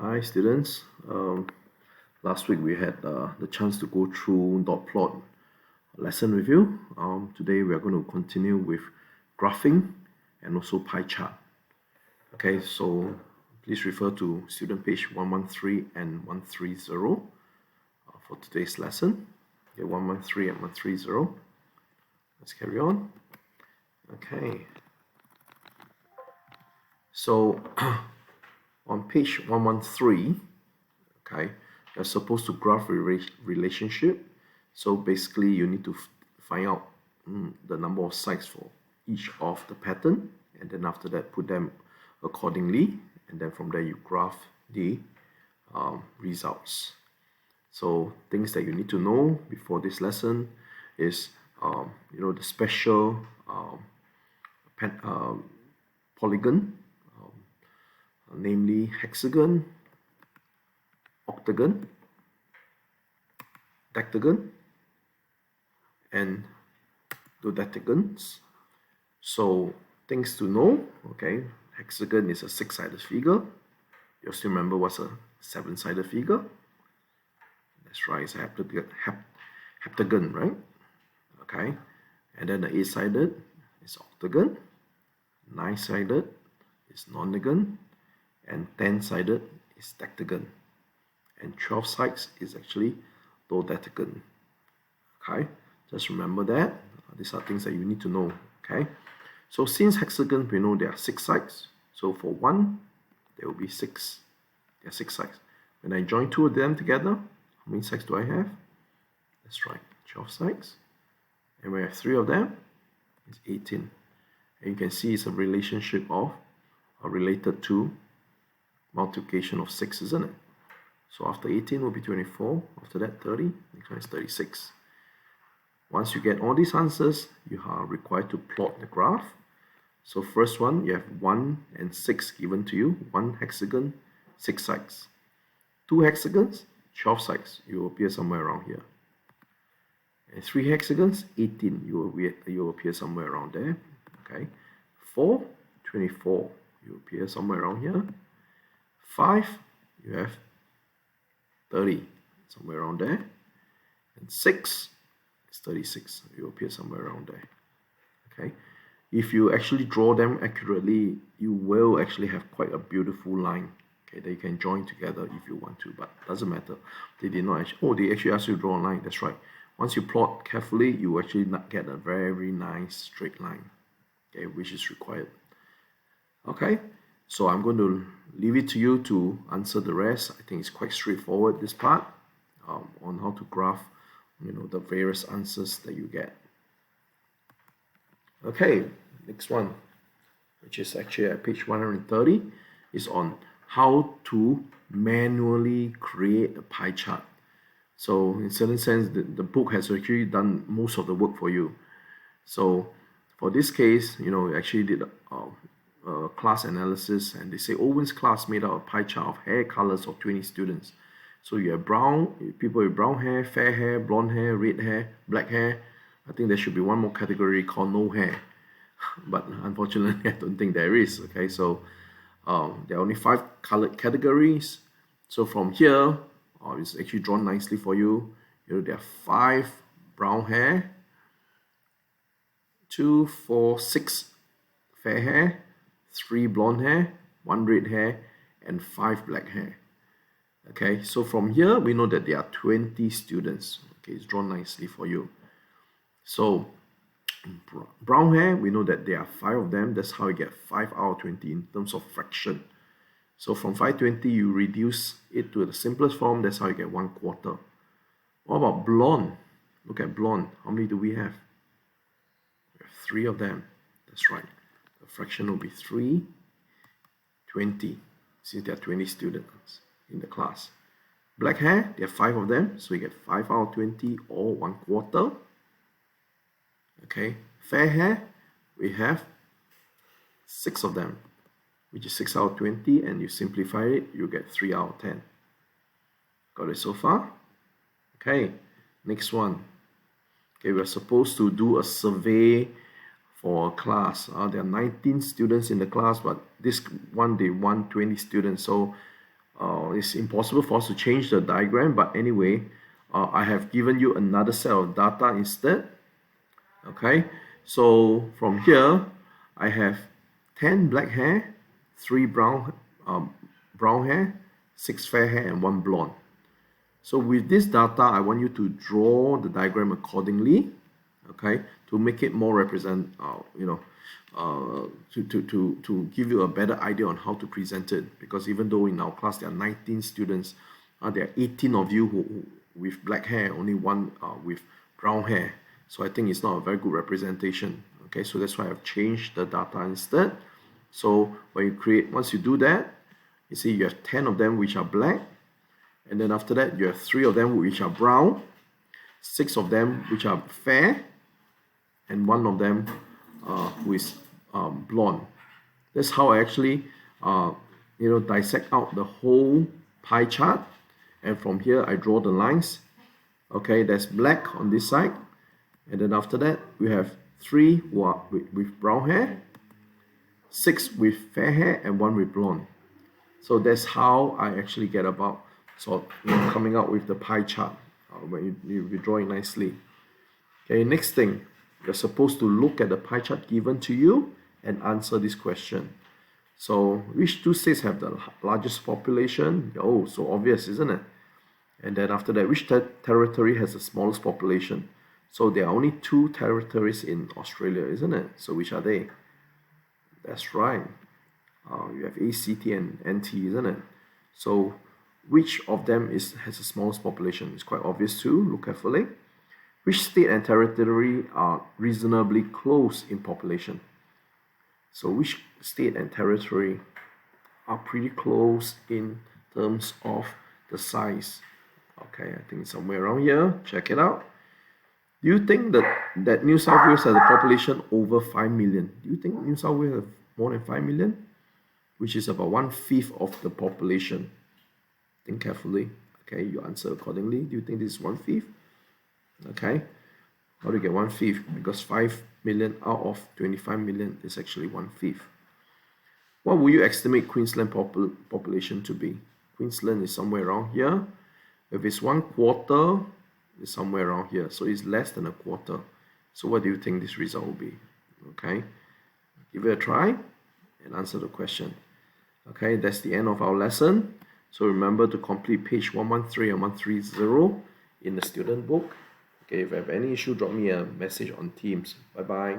Hi students. Last week we had the chance to go through dot plot lesson with you. Today we are going to continue with graphing and also pie chart. Okay, so please refer to student page 113 and 130 for today's lesson. Okay, 113 and 130. Let's carry on. Okay. So on page 113, okay, you're supposed to graph relationship. So basically you need to find out the number of sides for each of the pattern, and then after that put them accordingly, and then from there you graph the results. So things that you need to know before this lesson is the special polygon, namely hexagon, octagon, decagon, and dodecagons. So things to know, okay, hexagon is a 6-sided figure. You still remember what's a 7-sided figure? That's right, it's a heptagon, right? Okay, and then the 8-sided is octagon, 9-sided is nonagon, and 10-sided is decagon, and 12 sides is actually dodecagon. Okay, just remember that. These are things that you need to know. Okay, so since hexagon, we know there are 6 sides. So for 1, there will be 6. There are 6 sides. When I join 2 of them together, how many sides do I have? That's right, 12 sides. And when I have 3 of them, it's 18. And you can see it's a relationship of, or related to, multiplication of 6, isn't it? So after 18 will be 24, after that 30, next one is 36. Once you get all these answers, you are required to plot the graph. So first one, you have 1 and 6 given to you, 1 hexagon, 6 sides. 2 hexagons, 12 sides, you will appear somewhere around here. And 3 hexagons, 18, you will appear somewhere around there. Okay, 4, 24, you appear somewhere around here. 5, you have 30, somewhere around there. And 6 is 36, it will appear somewhere around there. Okay, if you actually draw them accurately, you will actually have quite a beautiful line. Okay, that you can join together if you want to, but doesn't matter. They did not actually, they actually asked you to draw a line. That's right. Once you plot carefully, you actually get a very nice straight line, okay, which is required. Okay, so I'm going to leave it to you to answer the rest. I think it's quite straightforward, this part, on how to graph, the various answers that you get. Okay, next one, which is actually at page 130, is on how to manually create a pie chart. So in certain sense, the book has actually done most of the work for you. So for this case, actually did a class analysis, and they say Owen's class made out a pie chart of hair colors of 20 students. So you have people with brown hair, fair hair, blonde hair, red hair, black hair. I think there should be one more category called no hair, but unfortunately, I don't think there is. Okay, so there are only 5 colored categories. So from here, it's actually drawn nicely for you. There are 5 brown hair, 2, 4, 6 fair hair, 3 blonde hair, 1 red hair, and 5 black hair. Okay, so from here we know that there are 20 students. Okay, it's drawn nicely for you. So brown hair, we know that there are 5 of them. That's how you get 5 out of 20 in terms of fraction. So from 520, you reduce it to the simplest form. That's how you get 1/4. What about blonde? Look at blonde. How many do we have? We have 3 of them. That's right. The fraction will be 3, 20, since there are 20 students in the class. Black hair, there are 5 of them, so you get 5 out of 20, or 1/4. Okay, fair hair, we have 6 of them, which is 6 out of 20, and you simplify it, you get 3 out of 10. Got it so far? Okay, next one. Okay, we're supposed to do a survey for a class. There are 19 students in the class, but this one they want 20 students. So It's impossible for us to change the diagram, but anyway, I have given you another set of data instead. Okay, so from here, I have 10 black hair, 3 brown hair, 6 fair hair, and 1 blonde. So with this data, I want you to draw the diagram accordingly, okay, to make it more to give you a better idea on how to present it. Because even though in our class there are 19 students, there are 18 of you who with black hair, only one with brown hair. So I think it's not a very good representation. Okay, so that's why I've changed the data instead. So when you create, once you do that, you see you have 10 of them which are black, and then after that you have 3 of them which are brown, 6 of them which are fair, and 1 of them who is blonde. That's how I actually dissect out the whole pie chart, and from here I draw the lines. Okay, there's black on this side, and then after that we have 3 who are with brown hair, 6 with fair hair, and 1 with blonde. So that's how I actually get about coming out with the pie chart when you draw it nicely. Okay, next thing, you're supposed to look at the pie chart given to you and answer this question. So which 2 states have the largest population? Oh, so obvious, isn't it? And then after that, which territory has the smallest population? So there are only 2 territories in Australia, isn't it? So which are they? That's right. You have ACT and NT, isn't it? So which of them has the smallest population? It's quite obvious too. Look carefully. Which state and territory are reasonably close in population? So which state and territory are pretty close in terms of the size? Okay, I think it's somewhere around here. Check it out. Do you think that New South Wales has a population over 5 million? Do you think New South Wales has more than 5 million? Which is about 1/5 of the population. Think carefully. Okay, you answer accordingly. Do you think this is 1/5? Okay. How do you get 1/5? Because 5 million out of 25 million is actually 1/5. What would you estimate Queensland population to be? Queensland is somewhere around here. If it's 1/4, it's somewhere around here. So it's less than 1/4. So what do you think this result will be? Okay. Give it a try and answer the question. Okay, that's the end of our lesson. So remember to complete page 113 and 130 in the student book. Okay, if you have any issue, drop me a message on Teams. Bye-bye.